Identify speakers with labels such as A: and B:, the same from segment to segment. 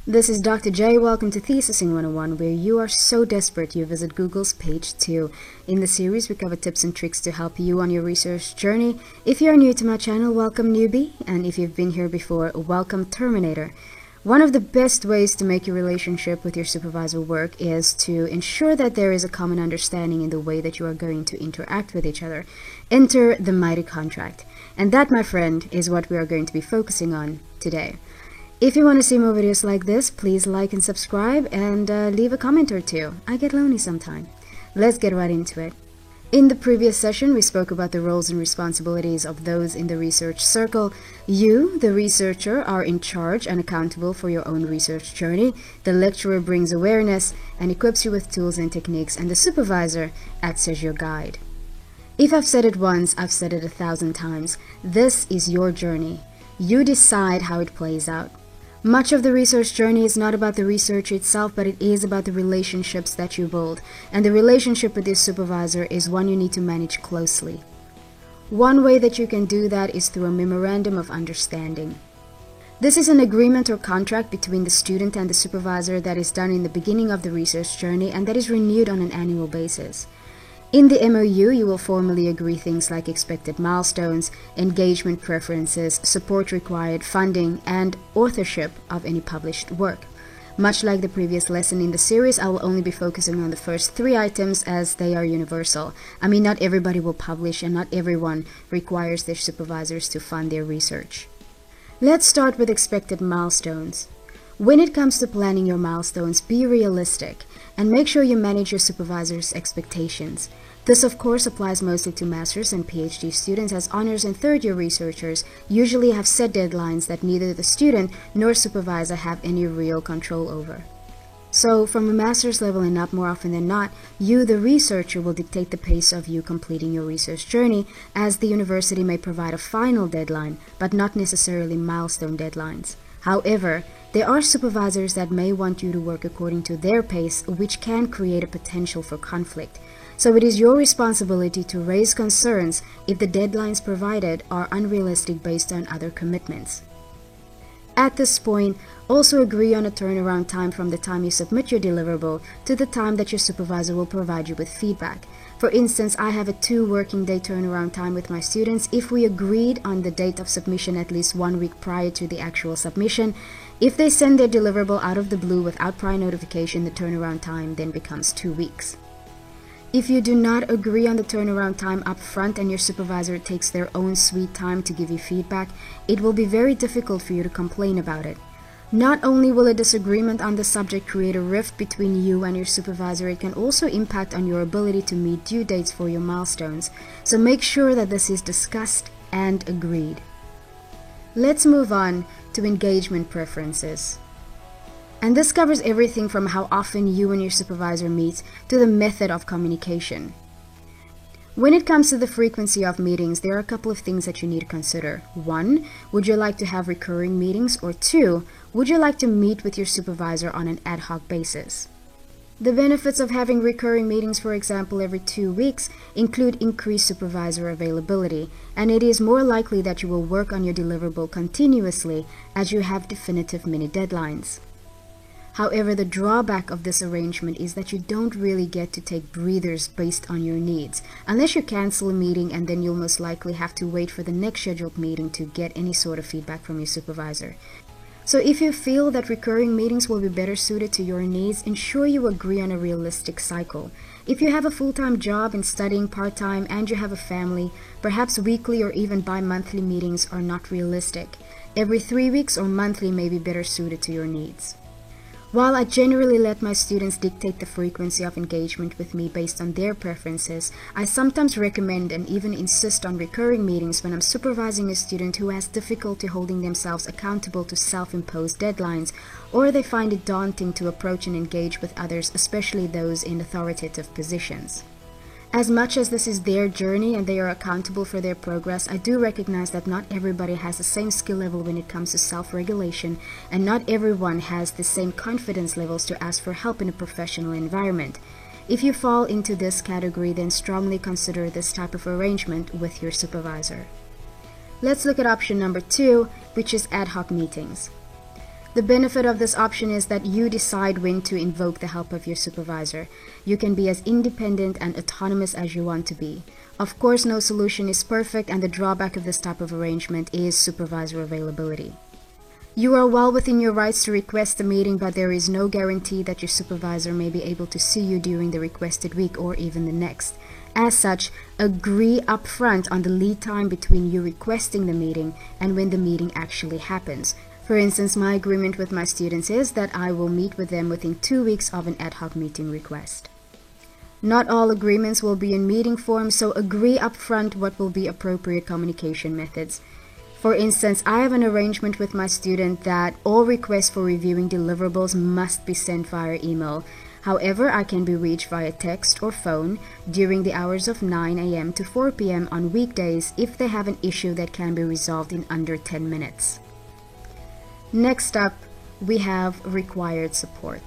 A: This is Dr. J. Welcome to Thesising 101, where you are so desperate you visit Google's page 2. In the series, we cover tips and tricks to help you on your research journey. If you are new to my channel, welcome newbie, and if you've been here before, welcome Terminator. One of the best ways to make your relationship with your supervisor work is to ensure that there is a common understanding in the way that you are going to interact with each other. Enter the mighty contract. And that, my friend, is what we are going to be focusing on today. If you want to see more videos like this, please like and subscribe and leave a comment or two. I get lonely sometime. Let's get right into it. In the previous session, we spoke about the roles and responsibilities of those in the research circle. You, the researcher, are in charge and accountable for your own research journey. The lecturer brings awareness and equips you with tools and techniques, and the supervisor acts as your guide. If I've said it once, I've said it 1,000 times. This is your journey. You decide how it plays out. Much of the research journey is not about the research itself, but it is about the relationships that you build. And the relationship with your supervisor is one you need to manage closely. One way that you can do that is through a memorandum of understanding. This is an agreement or contract between the student and the supervisor that is done in the beginning of the research journey and that is renewed on an annual basis. In the MOU, you will formally agree things like expected milestones, engagement preferences, support required, funding, and authorship of any published work. Much like the previous lesson in the series, I will only be focusing on the first 3 items as they are universal. I mean, not everybody will publish and not everyone requires their supervisors to fund their research. Let's start with expected milestones. When it comes to planning your milestones, be realistic and make sure you manage your supervisor's expectations. This, of course, applies mostly to master's and PhD students, as honors and third-year researchers usually have set deadlines that neither the student nor supervisor have any real control over. So, from a master's level and up, more often than not, you, the researcher, will dictate the pace of you completing your research journey, as the university may provide a final deadline, but not necessarily milestone deadlines. However, there are supervisors that may want you to work according to their pace, which can create a potential for conflict. So it is your responsibility to raise concerns if the deadlines provided are unrealistic based on other commitments. At this point, also agree on a turnaround time from the time you submit your deliverable to the time that your supervisor will provide you with feedback. For instance, I have a 2 working day turnaround time with my students if we agreed on the date of submission at least 1 week prior to the actual submission. If they send their deliverable out of the blue without prior notification, the turnaround time then becomes 2 weeks. If you do not agree on the turnaround time up front and your supervisor takes their own sweet time to give you feedback, it will be very difficult for you to complain about it. Not only will a disagreement on the subject create a rift between you and your supervisor, it can also impact on your ability to meet due dates for your milestones. So make sure that this is discussed and agreed. Let's move on to engagement preferences. And this covers everything from how often you and your supervisor meet to the method of communication. When it comes to the frequency of meetings, there are a couple of things that you need to consider. 1, would you like to have recurring meetings? Or 2, would you like to meet with your supervisor on an ad hoc basis? The benefits of having recurring meetings, for example, every 2 weeks, include increased supervisor availability, and it is more likely that you will work on your deliverable continuously as you have definitive mini deadlines. However, the drawback of this arrangement is that you don't really get to take breathers based on your needs, unless you cancel a meeting, and then you'll most likely have to wait for the next scheduled meeting to get any sort of feedback from your supervisor. So if you feel that recurring meetings will be better suited to your needs, ensure you agree on a realistic cycle. If you have a full-time job and studying part-time and you have a family, perhaps weekly or even bi-monthly meetings are not realistic. Every 3 weeks or monthly may be better suited to your needs. While I generally let my students dictate the frequency of engagement with me based on their preferences, I sometimes recommend and even insist on recurring meetings when I'm supervising a student who has difficulty holding themselves accountable to self-imposed deadlines, or they find it daunting to approach and engage with others, especially those in authoritative positions. As much as this is their journey and they are accountable for their progress, I do recognize that not everybody has the same skill level when it comes to self-regulation, and not everyone has the same confidence levels to ask for help in a professional environment. If you fall into this category, then strongly consider this type of arrangement with your supervisor. Let's look at option number 2, which is ad hoc meetings. The benefit of this option is that you decide when to invoke the help of your supervisor. You can be as independent and autonomous as you want to be. Of course, no solution is perfect, and the drawback of this type of arrangement is supervisor availability. You are well within your rights to request a meeting, but there is no guarantee that your supervisor may be able to see you during the requested week or even the next. As such, agree upfront on the lead time between you requesting the meeting and when the meeting actually happens. For instance, my agreement with my students is that I will meet with them within 2 weeks of an ad hoc meeting request. Not all agreements will be in meeting form, so agree upfront what will be appropriate communication methods. For instance, I have an arrangement with my student that all requests for reviewing deliverables must be sent via email. However, I can be reached via text or phone during the hours of 9 a.m. to 4 p.m. on weekdays if they have an issue that can be resolved in under 10 minutes. Next up, we have required support.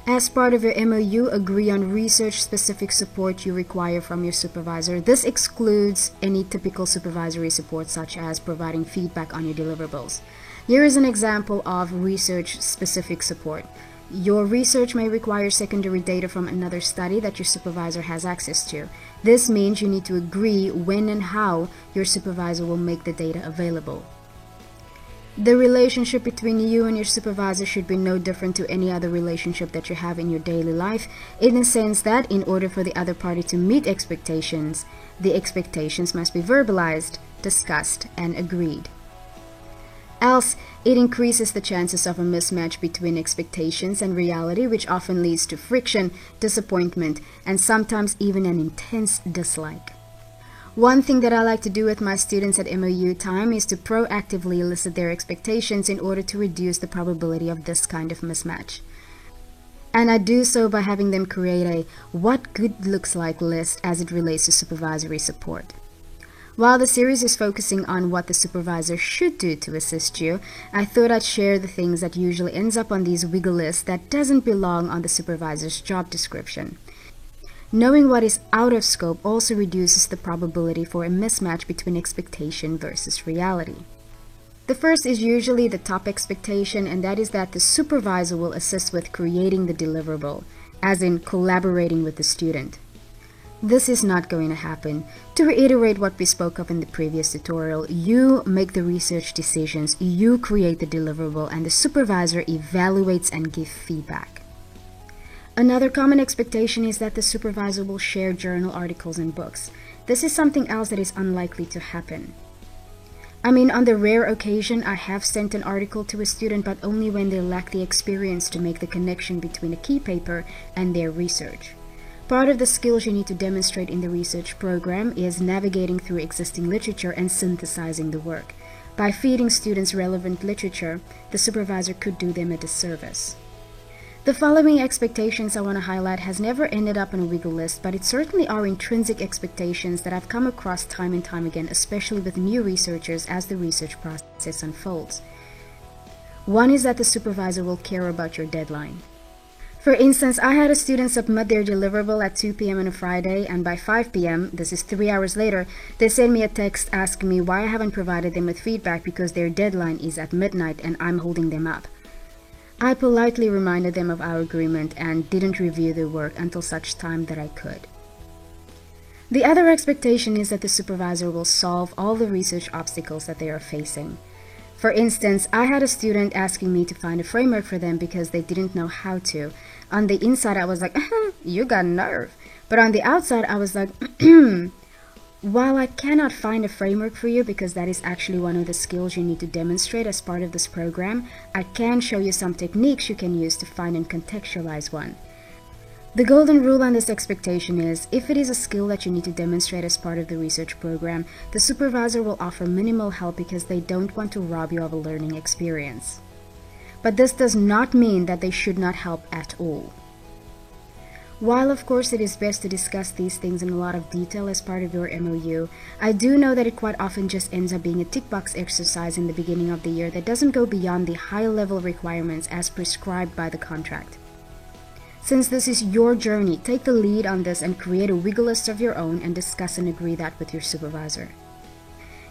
A: As part of your MOU, agree on research-specific support you require from your supervisor. This excludes any typical supervisory support, such as providing feedback on your deliverables. Here is an example of research-specific support. Your research may require secondary data from another study that your supervisor has access to. This means you need to agree when and how your supervisor will make the data available. The relationship between you and your supervisor should be no different to any other relationship that you have in your daily life, in the sense that in order for the other party to meet expectations, the expectations must be verbalized, discussed, and agreed. Else, it increases the chances of a mismatch between expectations and reality, which often leads to friction, disappointment, and sometimes even an intense dislike. One thing that I like to do with my students at MOU time is to proactively elicit their expectations in order to reduce the probability of this kind of mismatch. And I do so by having them create a what good looks like list as it relates to supervisory support. While the series is focusing on what the supervisor should do to assist you, I thought I'd share the things that usually ends up on these wiggle lists that doesn't belong on the supervisor's job description. Knowing what is out of scope also reduces the probability for a mismatch between expectation versus reality. The first is usually the top expectation, and that is that the supervisor will assist with creating the deliverable, as in collaborating with the student. This is not going to happen. To reiterate what we spoke of in the previous tutorial, you make the research decisions, you create the deliverable, and the supervisor evaluates and gives feedback. Another common expectation is that the supervisor will share journal articles and books. This is something else that is unlikely to happen. I mean, on the rare occasion I have sent an article to a student, but only when they lack the experience to make the connection between a key paper and their research. Part of the skills you need to demonstrate in the research program is navigating through existing literature and synthesizing the work. By feeding students relevant literature, the supervisor could do them a disservice. The following expectations I want to highlight has never ended up on a wiggle list, but it certainly are intrinsic expectations that I've come across time and time again, especially with new researchers as the research process unfolds. One is that the supervisor will care about your deadline. For instance, I had a student submit their deliverable at 2 p.m. on a Friday, and by 5 p.m., this is 3 hours later, they sent me a text asking me why I haven't provided them with feedback because their deadline is at midnight and I'm holding them up. I politely reminded them of our agreement and didn't review their work until such time that I could. The other expectation is that the supervisor will solve all the research obstacles that they are facing. For instance, I had a student asking me to find a framework for them because they didn't know how to. On the inside, I was like, you got nerve. But on the outside, I was like, while I cannot find a framework for you because that is actually one of the skills you need to demonstrate as part of this program, I can show you some techniques you can use to find and contextualize one. The golden rule on this expectation is, if it is a skill that you need to demonstrate as part of the research program, the supervisor will offer minimal help because they don't want to rob you of a learning experience. But this does not mean that they should not help at all. While of course it is best to discuss these things in a lot of detail as part of your MOU, I do know that it quite often just ends up being a tick box exercise in the beginning of the year that doesn't go beyond the high-level requirements as prescribed by the contract. Since this is your journey, take the lead on this and create a wiggle list of your own and discuss and agree that with your supervisor.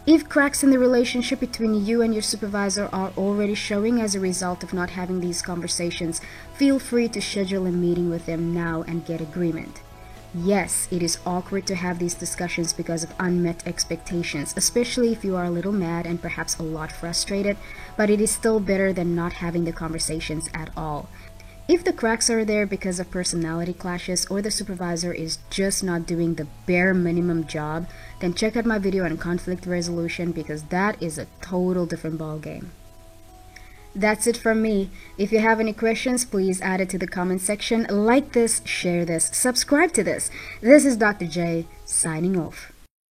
A: If cracks in the relationship between you and your supervisor are already showing as a result of not having these conversations, feel free to schedule a meeting with them now and get agreement. Yes, it is awkward to have these discussions because of unmet expectations, especially if you are a little mad and perhaps a lot frustrated, but it is still better than not having the conversations at all. If the cracks are there because of personality clashes or the supervisor is just not doing the bare minimum job, then check out my video on conflict resolution because that is a total different ballgame. That's it from me. If you have any questions, please add it to the comment section. Like this, share this, subscribe to this. This is Dr. J, signing off.